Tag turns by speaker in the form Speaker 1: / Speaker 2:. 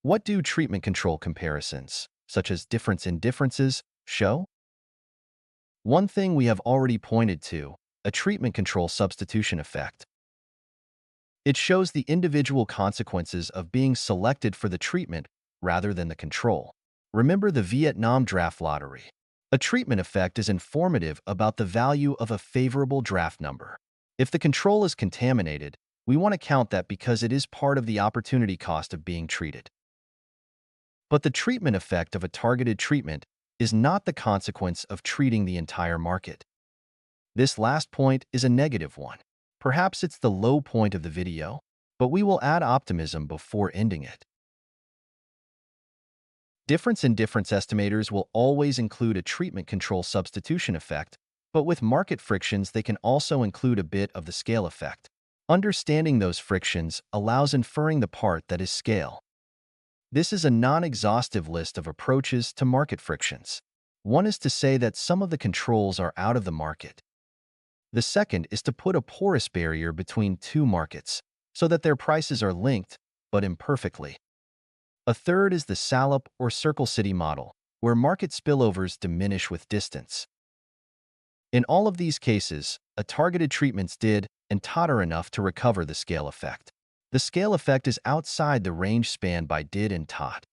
Speaker 1: What do treatment control comparisons, such as difference in differences, show? One thing we have already pointed to, a treatment control substitution effect. It shows the individual consequences of being selected for the treatment rather than the control. Remember the Vietnam draft lottery. A treatment effect is informative about the value of a favorable draft number. If the control is contaminated, we want to count that because it is part of the opportunity cost of being treated. But the treatment effect of a targeted treatment is not the consequence of treating the entire market. This last point is a negative one. Perhaps it's the low point of the video, but we will add optimism before ending it. Difference estimators will always include a treatment control substitution effect, but with market frictions they can also include a bit of the scale effect. Understanding those frictions allows inferring the part that is scale. This is a non-exhaustive list of approaches to market frictions. One is to say that some of the controls are out of the market. The second is to put a porous barrier between two markets, so that their prices are linked, but imperfectly. A third is the Salop or Circle City model, where market spillovers diminish with distance. In all of these cases, a targeted treatments did and totter enough to recover the scale effect. The scale effect is outside the range spanned by did and tot.